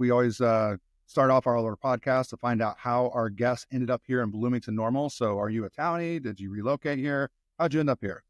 We always start off our podcast to find out how our guests ended up here in Bloomington-Normal. So are you a townie? Did you relocate here? How'd you end up here?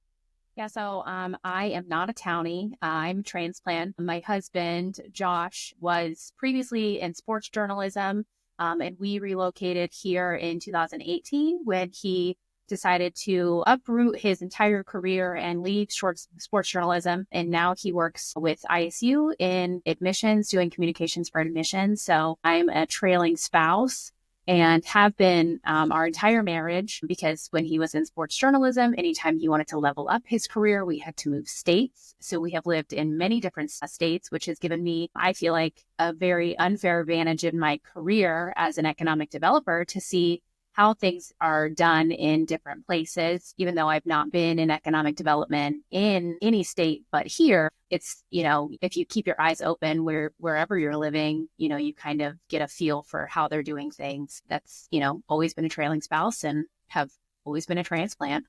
Yeah, so I am not a townie. I'm a transplant. My husband, Josh, was previously in sports journalism, and we relocated here in 2018 when he decided to uproot his entire career and leave sports journalism. And now he works with ISU in admissions, doing communications for admissions. So I'm a trailing spouse and have been our entire marriage, because when he was in sports journalism, anytime he wanted to level up his career, we had to move states. So we have lived in many different states, which has given me, I feel like, a very unfair advantage in my career as an economic developer to see how things are done in different places, even though I've not been in economic development in any state. But here, it's, if you keep your eyes open wherever you're living, you kind of get a feel for how they're doing things. That's, always been a trailing spouse and have always been a transplant.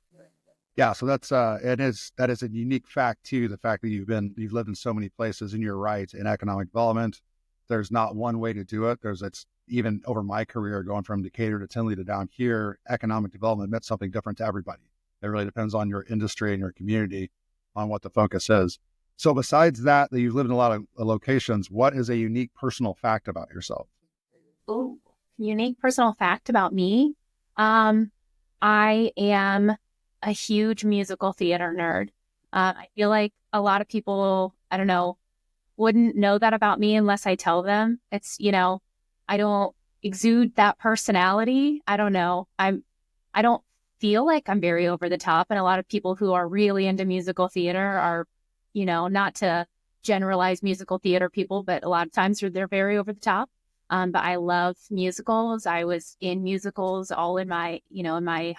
Yeah, so that is a unique fact too. The fact that you've lived in so many places, and you're right, in economic development, there's not one way to do it. It's even over my career, going from Decatur to Tinley to down here, economic development meant something different to everybody. It really depends on your industry and your community on what the focus is. So besides that you've lived in a lot of locations, what is a unique personal fact about yourself? Ooh, unique personal fact about me. I am a huge musical theater nerd. I feel like a lot of people, I don't know, wouldn't know that about me unless I tell them. It's, I don't exude that personality. I don't know. I don't feel like I'm very over the top. And a lot of people who are really into musical theater are, not to generalize musical theater people, but a lot of times they're very over the top. But I love musicals. I was in musicals all in my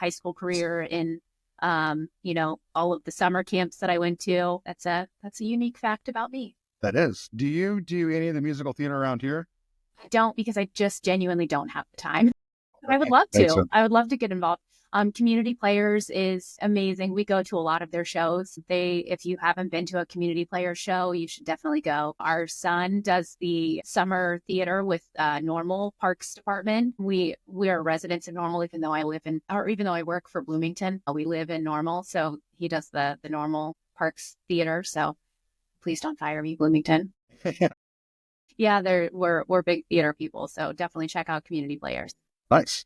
high school career, in, all of the summer camps that I went to. That's a unique fact about me. That is. Do you do any of the musical theater around here? I don't, because I just genuinely don't have the time. I would Okay. love Makes to. sense. I would love to get involved. Community Players is amazing. We go to a lot of their shows. If you haven't been to a Community Players show, you should definitely go. Our son does the summer theater with Normal Parks Department. We are residents in Normal, even though I work for Bloomington. We live in Normal, so he does the Normal Parks Theater. So please don't fire me, Bloomington. Yeah, we're big theater people, so definitely check out Community Players. Nice.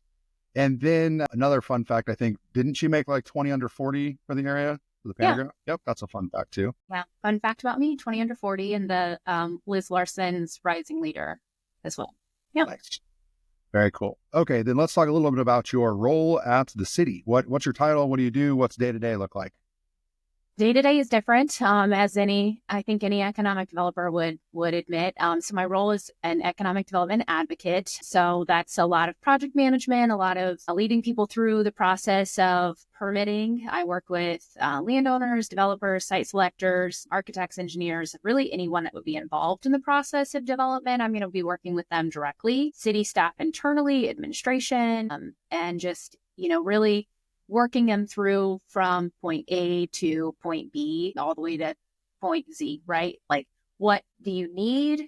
And then another fun fact, I think, didn't you make like 20 under 40 for the area, for the Yeah. Panagram? Yep, that's a fun fact too. Yeah. Fun fact about me, 20 under 40 and the Liz Larson's Rising Leader as well. Yeah. Nice. Very cool. Okay, then let's talk a little bit about your role at the city. What's your title? What do you do? What's day-to-day look like? Day-to-day is different, as I think any economic developer would admit. So my role is an economic development advocate. So that's a lot of project management, a lot of leading people through the process of permitting. I work with landowners, developers, site selectors, architects, engineers, really anyone that would be involved in the process of development. I'm going to be working with them directly, city staff internally, administration, and just, really working them through from point A to point B, all the way to point Z, right? Like, what do you need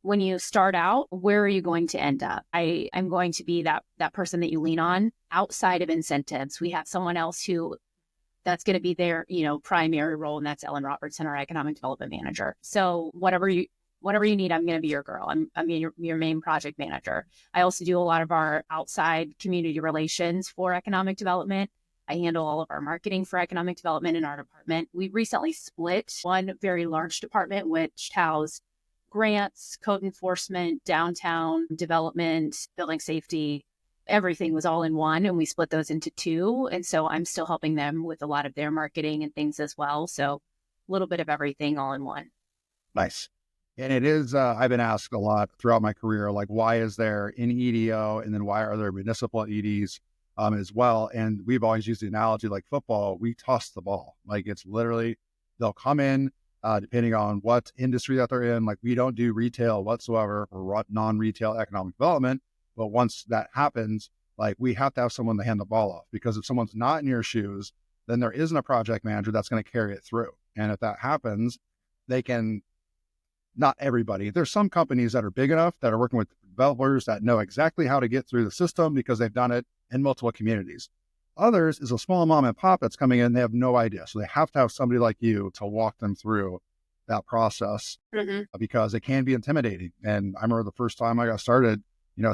when you start out? Where are you going to end up? I'm going to be that person that you lean on outside of incentives. We have someone else that's going to be their, primary role, and that's Ellen Robertson, our economic development manager. So whatever you need, I'm going to be your girl. I'm your main project manager. I also do a lot of our outside community relations for economic development. I handle all of our marketing for economic development in our department. We recently split one very large department, which housed grants, code enforcement, downtown development, building safety. Everything was all in one, and we split those into two. And so I'm still helping them with a lot of their marketing and things as well. So a little bit of everything all in one. Nice. And it is, I've been asked a lot throughout my career, like, why is there an EDO, and then why are there municipal EDs as well? And we've always used the analogy, like football, we toss the ball. Like, it's literally, they'll come in, depending on what industry that they're in. Like, we don't do retail whatsoever or non-retail economic development. But once that happens, like, we have to have someone to hand the ball off, because if someone's not in your shoes, then there isn't a project manager that's going to carry it through. And if that happens, they can not everybody. There's some companies that are big enough that are working with developers that know exactly how to get through the system because they've done it in multiple communities. Others is a small mom and pop that's coming in, they have no idea. So they have to have somebody like you to walk them through that process because it can be intimidating. And I remember the first time I got started,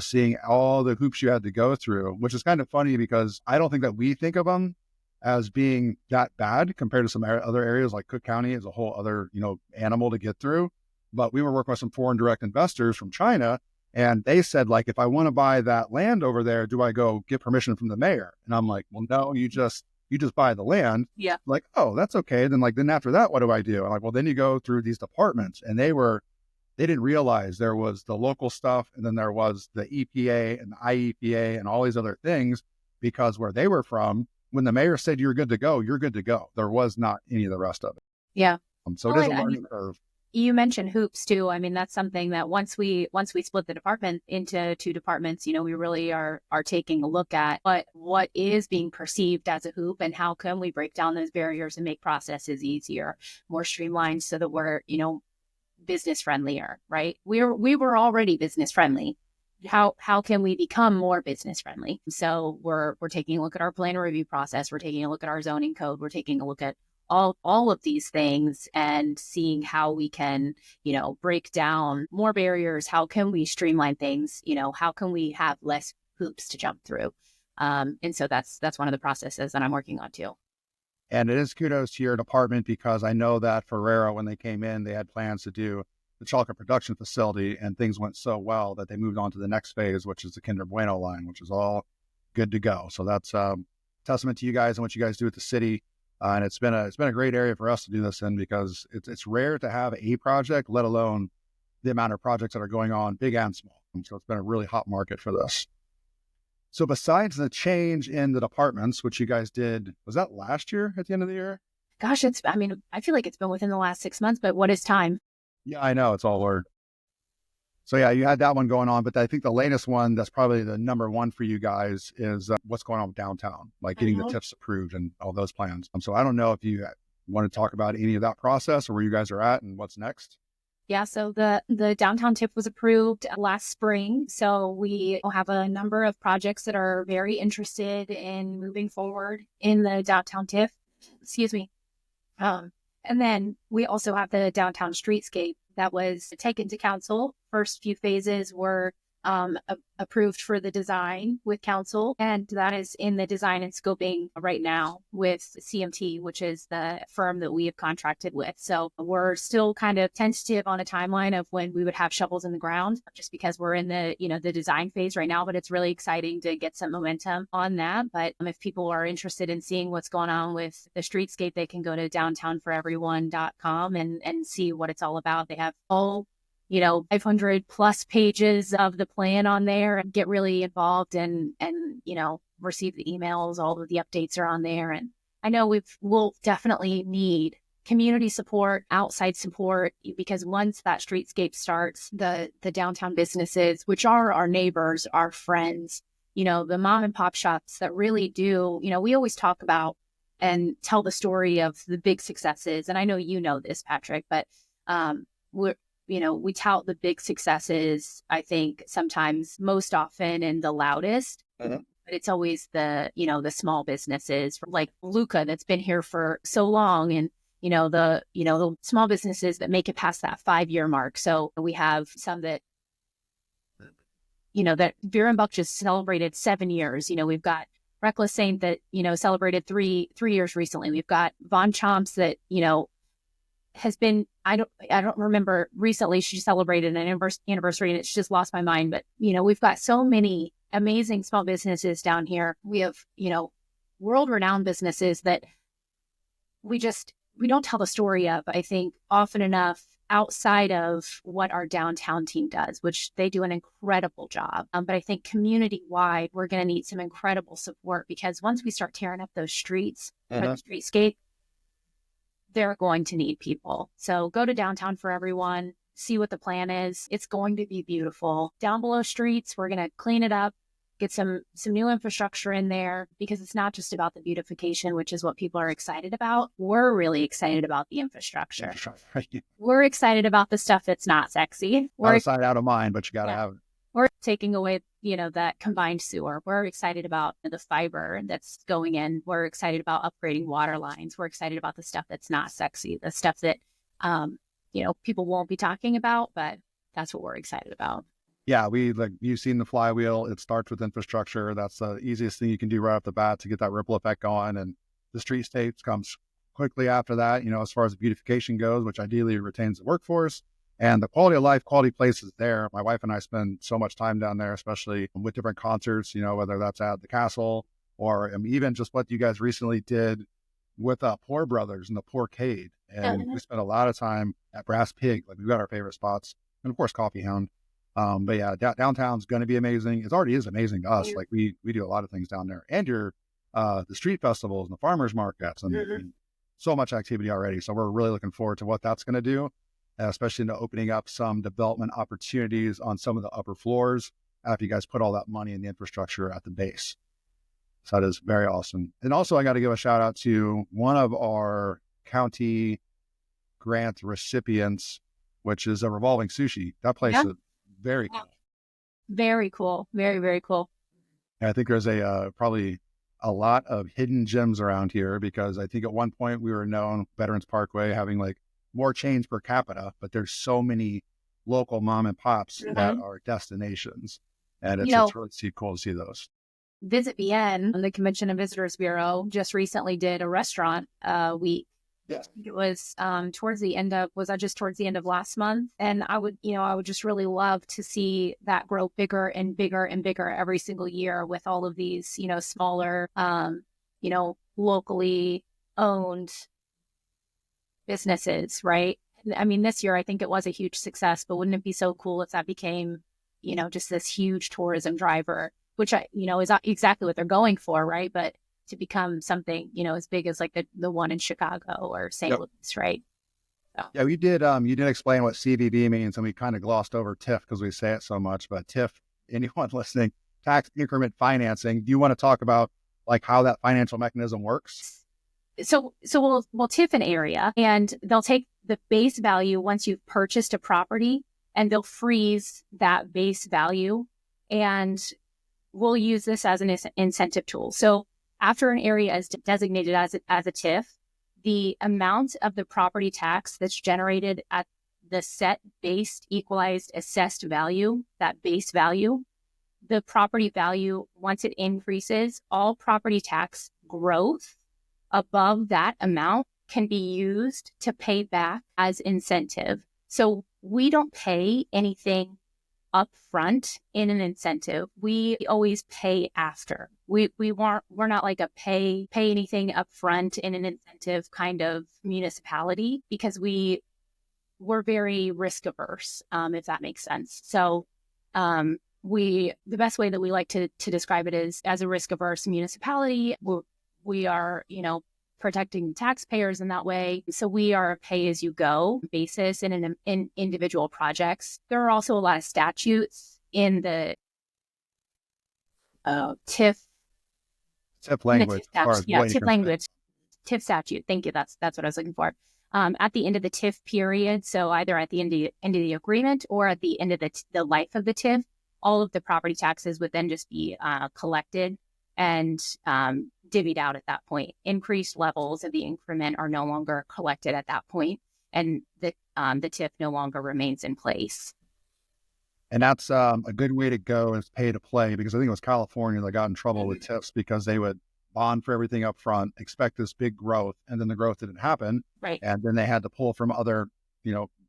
seeing all the hoops you had to go through, which is kind of funny because I don't think that we think of them as being that bad compared to some other areas like Cook County is a whole other, animal to get through. But we were working with some foreign direct investors from China, and they said, like, if I want to buy that land over there, do I go get permission from the mayor? And I'm like, well, no, you just buy the land. Yeah. Like, oh, that's okay. Then after that, what do I do? I'm like, well, then you go through these departments, and they didn't realize there was the local stuff, and then there was the EPA and the IEPA and all these other things, because where they were from, when the mayor said you're good to go, you're good to go. There was not any of the rest of it. Yeah. So it is a learning curve. You mentioned hoops too. I mean, that's something that once we split the department into two departments, we really are taking a look at what is being perceived as a hoop and how can we break down those barriers and make processes easier, more streamlined so that we're, business friendlier, right? We were already business friendly. How can we become more business friendly? So we're taking a look at our plan review process. We're taking a look at our zoning code. We're taking a look at all of these things and seeing how we can, break down more barriers. How can we streamline things? How can we have less hoops to jump through? And so that's one of the processes that I'm working on too. And it is kudos to your department because I know that Ferrero, when they came in, they had plans to do the chocolate production facility, and things went so well that they moved on to the next phase, which is the Kinder Bueno line, which is all good to go. So that's testament to you guys and what you guys do at the city. And it's been a great area for us to do this in because it's rare to have a project, let alone the amount of projects that are going on, big and small. And so it's been a really hot market for this. So besides the change in the departments, which you guys did, was that last year at the end of the year? Gosh, I feel like it's been within the last 6 months, but what is time? Yeah, I know. It's all word. So yeah, you had that one going on, but I think the latest one that's probably the number one for you guys is what's going on with downtown, like getting the TIFs approved and all those plans. So I don't know if you want to talk about any of that process or where you guys are at and what's next. Yeah, so the downtown TIF was approved last spring. So we have a number of projects that are very interested in moving forward in the downtown TIF. Excuse me. And then we also have the downtown streetscape that was taken to council. First few phases were approved for the design with council, and that is in the design and scoping right now with CMT, which is the firm that we have contracted with. So we're still kind of tentative on a timeline of when we would have shovels in the ground, just because we're in the the design phase right now. But it's really exciting to get some momentum on that. But if people are interested in seeing what's going on with the streetscape, they can go to downtownforeveryone.com and see what it's all about. They have all 500 plus pages of the plan on there, and get really involved and receive the emails. All of the updates are on there. And I know we'll definitely need community support, outside support, because once that streetscape starts, the downtown businesses, which are our neighbors, our friends, the mom and pop shops that really do, we always talk about and tell the story of the big successes. And I know this, Patrick, but we tout the big successes, I think sometimes most often and the loudest, but it's always the small businesses like Luca that's been here for so long, and, the small businesses that make it past that 5-year mark. So we have some that, that Beer and Buck just celebrated 7 years. We've got Reckless Saint that, celebrated three years recently. We've got Von Chomps that, has been, I don't remember, recently she celebrated an anniversary and it's just lost my mind. But, we've got so many amazing small businesses down here. We have, world-renowned businesses that we don't tell the story of, I think, often enough outside of what our downtown team does, which they do an incredible job. But I think community-wide, we're going to need some incredible support, because once we start tearing up those streets, or the streetscape, they're going to need people. So go to Downtown for Everyone, see what the plan is. It's going to be beautiful. Down below streets, we're going to clean it up, get some new infrastructure in there, because it's not just about the beautification, which is what people are excited about. We're really excited about the infrastructure. Right. We're excited about the stuff that's not sexy. Out of sight, out of mind, but you got to have it. We're taking away, that combined sewer. We're excited about the fiber that's going in. We're excited about upgrading water lines. We're excited about the stuff that's not sexy, the stuff that, people won't be talking about, but that's what we're excited about. Yeah, you've seen the flywheel. It starts with infrastructure. That's the easiest thing you can do right off the bat to get that ripple effect going. And the streetscapes comes quickly after that, as far as beautification goes, which ideally retains the workforce. And the quality of life, quality places there. My wife and I spend so much time down there, especially with different concerts, whether that's at the castle or even just what you guys recently did with Poor Brothers and the Porcade. And we spent a lot of time at Brass Pig. Like, we've got our favorite spots. And of course, Coffee Hound. But yeah, downtown's going to be amazing. It already is amazing to us. Like, we do a lot of things down there, and the street festivals and the farmers markets and so much activity already. So we're really looking forward to what that's going to do, especially into opening up some development opportunities on some of the upper floors after you guys put all that money in the infrastructure at the base. So that is very awesome. And also, I got to give a shout out to one of our county grant recipients, which is a Revolving Sushi. That place is very cool. Very cool. Very, very cool. And I think there's probably a lot of hidden gems around here, because I think at one point we were known, Veterans Parkway, having like more chains per capita, but there's so many local mom and pops that are destinations. And it's really cool to see those. Visit BN, the Convention and Visitors Bureau, just recently did a restaurant week. Yes. It was towards the end of last month. And I would just really love to see that grow bigger and bigger and bigger every single year with all of these, smaller, locally owned businesses, right? I mean, this year, I think it was a huge success, but wouldn't it be so cool if that became, just this huge tourism driver, which is exactly what they're going for, right? But to become something, as big as like the one in Chicago or St. Louis, right? So. Yeah, you did explain what CVB means, and we kind of glossed over TIF because we say it so much. But TIF, anyone listening, tax increment financing. Do you want to talk about like how that financial mechanism works? So we'll TIF an area, and they'll take the base value once you've purchased a property, and they'll freeze that base value, and we'll use this as an incentive tool. So after an area is designated as a TIF, the amount of the property tax that's generated at the set based equalized assessed value, that base value, the property value, once it increases, all property tax growth above that amount can be used to pay back as incentive. So we don't pay anything up front in an incentive. We always pay after. We're not like a pay anything up front in an incentive kind of municipality, because we're very risk averse, if that makes sense. So the best way that we like to describe it is, as a risk averse municipality, we are, protecting taxpayers in that way. So we are a pay-as-you-go basis in individual projects. There are also a lot of statutes in the TIF language. TIF language. TIF statute. Thank you. That's what I was looking for. At the end of the TIF period, so either at the end of the agreement or at the end of the life of the TIF, all of the property taxes would then just be collected and divvied out at that point. Increased levels of the increment are no longer collected at that point, and the TIF no longer remains in place. And that's a good way to go, is pay to play, because I think it was California that got in trouble with TIFs because they would bond for everything up front, expect this big growth, and then the growth didn't happen. Right. And then they had to pull from other,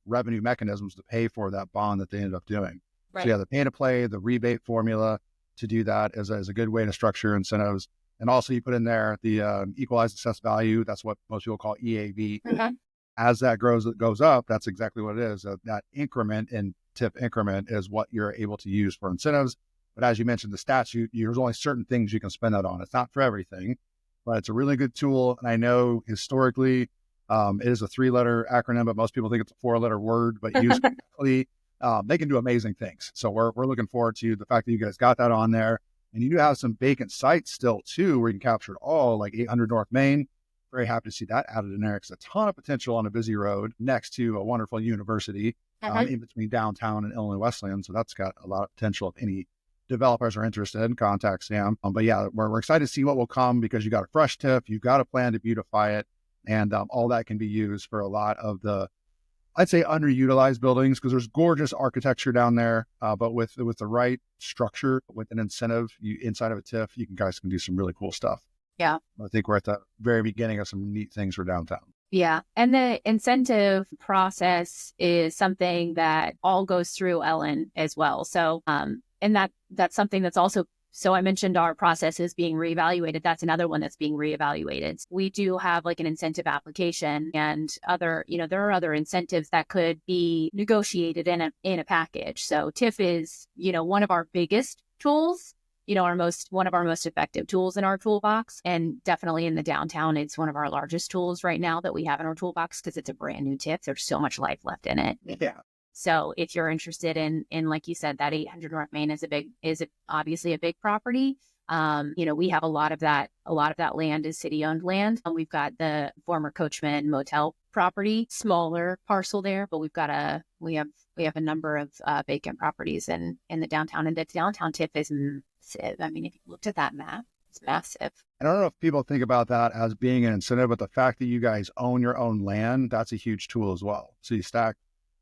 revenue mechanisms to pay for that bond that they ended up doing. Right. So yeah, the pay to play, the rebate formula to do that is a good way to structure incentives. And also you put in there the equalized assessed value. That's what most people call EAV. Mm-hmm. As that goes up, that's exactly what it is. That increment in TIF increment is what you're able to use for incentives. But as you mentioned, the statute, there's only certain things you can spend that on. It's not for everything, but it's a really good tool. And I know historically it is a 3-letter acronym, but most people think it's a 4-letter word, but used correctly, they can do amazing things. So we're looking forward to the fact that you guys got that on there. And you do have some vacant sites still too, where you can capture it all, like 800 North Main. Very happy to see that added in there. It's a ton of potential on a busy road next to a wonderful university in between downtown and Illinois Wesleyan. So that's got a lot of potential. If any developers are interested, contact Sam. But yeah, we're excited to see what will come, because you got a fresh TIF, you've got a plan to beautify it, and all that can be used for a lot of the, I'd say, underutilized buildings, because there's gorgeous architecture down there, but with the right structure, with an incentive inside of a TIF, you guys can do some really cool stuff. Yeah. I think we're at the very beginning of some neat things for downtown. Yeah. And the incentive process is something that all goes through Ellen as well. So, and that's something that's also, so I mentioned our process is being reevaluated. That's another one that's being reevaluated. We do have like an incentive application and other, there are other incentives that could be negotiated in a package. So TIF is, one of our biggest tools, one of our most effective tools in our toolbox. And definitely in the downtown, it's one of our largest tools right now that we have in our toolbox, because it's a brand new TIF. There's so much life left in it. Yeah. So if you're interested in like you said, that 800 North Main is obviously a big property. We have a lot of that land is city-owned land. And we've got the former Coachman Motel property, smaller parcel there, but we have a number of vacant properties in the downtown, and the downtown TIF is massive. I mean, if you looked at that map, it's massive. I don't know if people think about that as being an incentive, but the fact that you guys own your own land, that's a huge tool as well. So you stack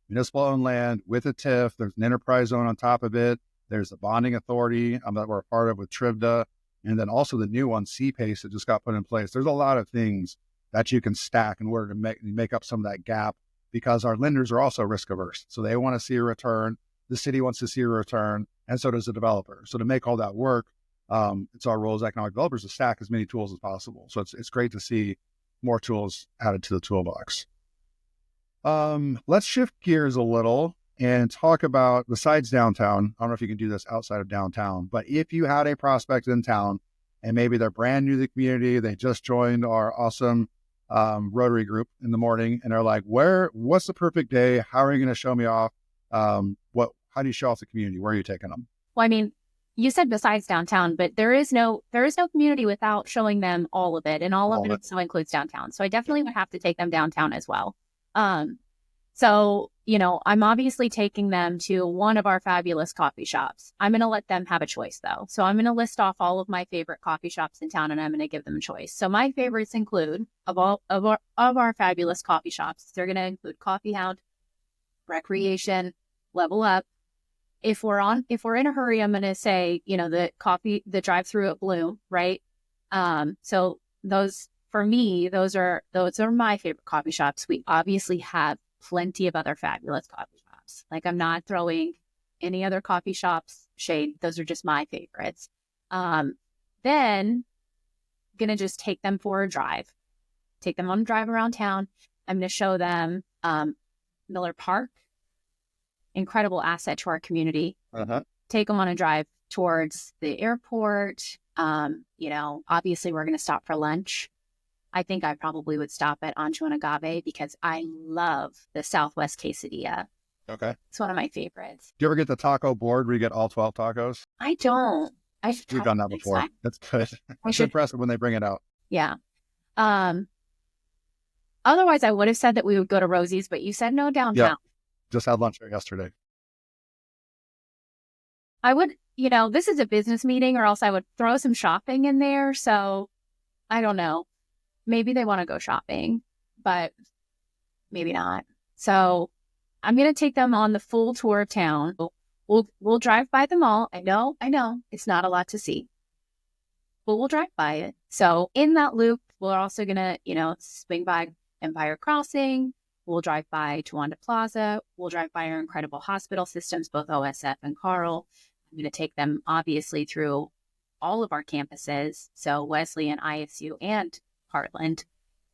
municipal owned land with a TIF. There's an enterprise zone on top of it. There's the bonding authority that we're a part of with TRIVDA. And then also the new one, CPACE, that just got put in place. There's a lot of things that you can stack in order to make up some of that gap, because our lenders are also risk averse. So they want to see a return. The city wants to see a return, and so does the developer. So to make all that work, it's our role as economic developers to stack as many tools as possible. So it's great to see more tools added to the toolbox. Let's shift gears a little and talk about, besides downtown, I don't know if you can do this outside of downtown, but if you had a prospect in town and maybe they're brand new to the community, they just joined our awesome Rotary group in the morning, and they're like, what's the perfect day? How are you going to show me off? How do you show off the community? Where are you taking them? Well, I mean, you said besides downtown, but there is no community without showing them all of it, and all of it also includes downtown. So I definitely would have to take them downtown as well. So, I'm obviously taking them to one of our fabulous coffee shops. I'm going to let them have a choice, though. So I'm going to list off all of my favorite coffee shops in town, and I'm going to give them a choice. So my favorites include, of our fabulous coffee shops, they're going to include Coffee Hound, Recreation, Level Up. If we're in a hurry, I'm going to say, the drive-through at Bloom, right? So those, for me, those are my favorite coffee shops. We obviously have plenty of other fabulous coffee shops. Like, I'm not throwing any other coffee shops shade. Those are just my favorites. Then I'm going to just take them for a drive. Take them on a drive around town. I'm going to show them Miller Park, incredible asset to our community. Take them on a drive towards the airport. Obviously we're going to stop for lunch. I think I probably would stop at Ancho and Agave, because I love the Southwest quesadilla. Okay. It's one of my favorites. Do you ever get the taco board where you get all 12 tacos? I don't. We've done that before. That's good. It's impressive when they bring it out. Yeah. Otherwise, I would have said that we would go to Rosie's, but you said no downtown. Yeah. Just had lunch there yesterday. I would, this is a business meeting, or else I would throw some shopping in there. So I don't know. Maybe they want to go shopping, but maybe not. So I'm going to take them on the full tour of town. We'll drive by them all. I know it's not a lot to see, but we'll drive by it. So in that loop, we're also going to, swing by Empire Crossing. We'll drive by Towanda Plaza. We'll drive by our incredible hospital systems, both OSF and Carl. I'm going to take them obviously through all of our campuses. So Wesleyan, ISU, and Heartland,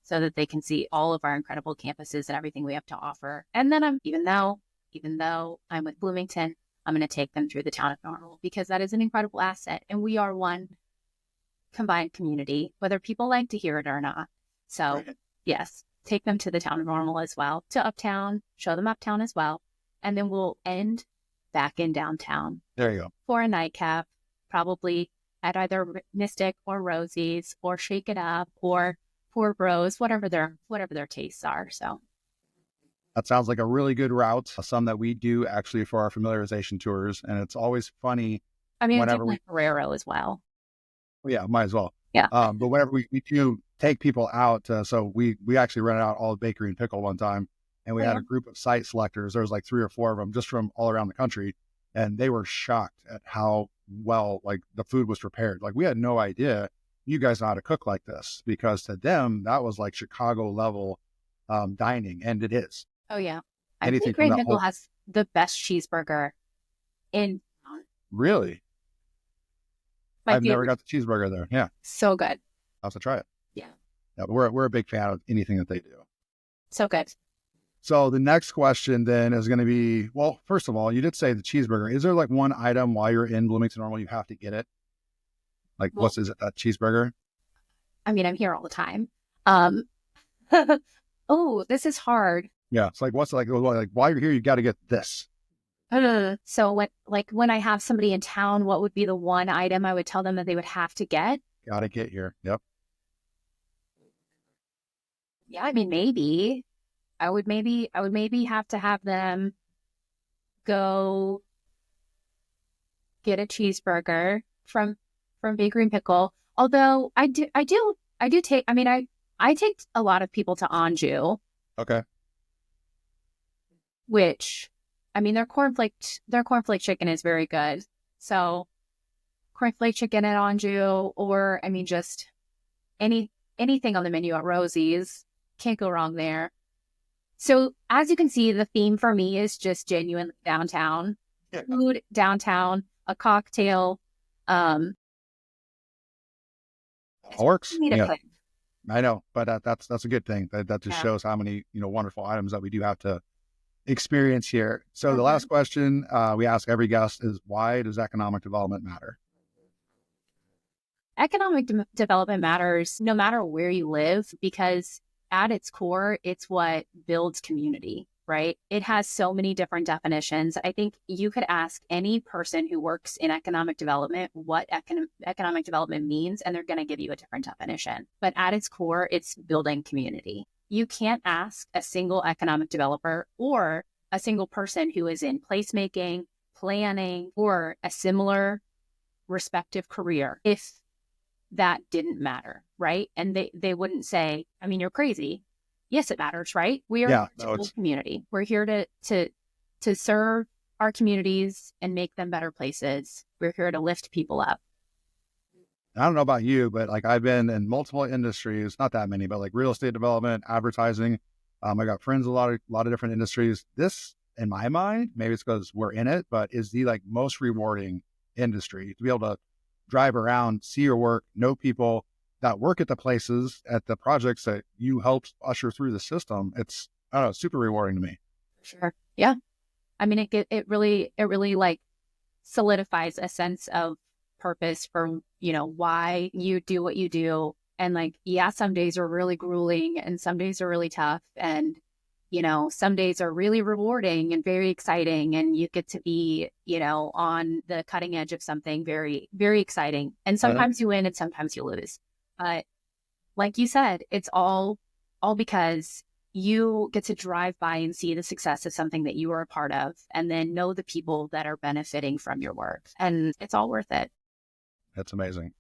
so that they can see all of our incredible campuses and everything we have to offer. And then even though I'm with Bloomington, I'm going to take them through the town of Normal, because that is an incredible asset. And we are one combined community, whether people like to hear it or not. So yes, take them to the town of Normal as well, to Uptown, show them Uptown as well. And then we'll end back in downtown. There you go. For a nightcap, probably at either Mystic or Rosie's or Shake It Up or Poor Bros, whatever their tastes are. So That sounds like a really good route. Some that we do actually for our familiarization tours. And it's always funny I mean, I do whenever we, like Ferrero as well. well, yeah, might as well. Yeah. But whenever we do take people out, so we actually rented out all the bakery and pickle one time, and we Oh, had yeah. a group of site selectors. There was like 3 or 4 of them just from all around the country, and they were shocked at how well like the food was prepared. Like we had no idea you guys know how to cook like this, because to them that was like Chicago level dining, and it is Oh, yeah. I anything think from Great that Nickel whole. has the best cheeseburger in town. Really, My I've never favorite. got the cheeseburger there. Yeah, So good. I'll have to try it. Yeah. Yeah, but we're a big fan of anything that they do. So good. So the next question then is going to be, well, first of all, you did say the cheeseburger. Is there like one item while you're in Bloomington-Normal you have to get it? Like, Well, is it that cheeseburger? I mean, I'm here all the time. Um, oh, this is hard. Yeah, it's like what's like while you're here, you got to get this. So when I have somebody in town, what would be the one item I would tell them that they would have to get? Got to get here. Yep. Yeah, I mean, maybe have to have them go get a cheeseburger from Bakery and Pickle. Although I do take. I mean, I take a lot of people to Anjou, Okay. which, I mean, their cornflake chicken is very good. So cornflake chicken at Anjou, or I mean, just anything on the menu at Rosie's, can't go wrong there. So as you can see, the theme for me is just genuine downtown Yeah. food, downtown, a cocktail. It works. You need a Yeah, pick. I know, but that's a good thing. That just Yeah. shows how many wonderful items that we do have to experience here. So the Mhm. last question we ask every guest is, why does economic development matter? Economic development matters no matter where you live because at its core, it's what builds community, right? It has so many different definitions. I think you could ask any person who works in economic development what economic development means, and they're going to give you a different definition. But at its core, it's building community. You can't ask a single economic developer or a single person who is in placemaking, planning, or a similar respective career if that didn't matter, right? And they wouldn't say, I mean, you're crazy. Yes, it matters, right? We are Yeah, here to no, build it's community. We're here to serve our communities and make them better places. We're here to lift people up. I don't know about you, but like I've been in multiple industries, not that many, but like real estate development, advertising. I got friends in a lot of different industries. This, in my mind, maybe it's because we're in it, but is the like most rewarding industry to be able to drive around, see your work, know people that work at the places, at the projects that you helped usher through the system. It's, I don't know, super rewarding to me. Sure. Yeah. I mean, it really like solidifies a sense of purpose for, why you do what you do. And like, yeah, some days are really grueling and some days are really tough. And, some days are really rewarding and very exciting. And you get to be, on the cutting edge of something very, very exciting. And Uh, sometimes you win and sometimes you lose. But like you said, it's all because you get to drive by and see the success of something that you are a part of and then know the people that are benefiting from your work. And it's all worth it. That's amazing.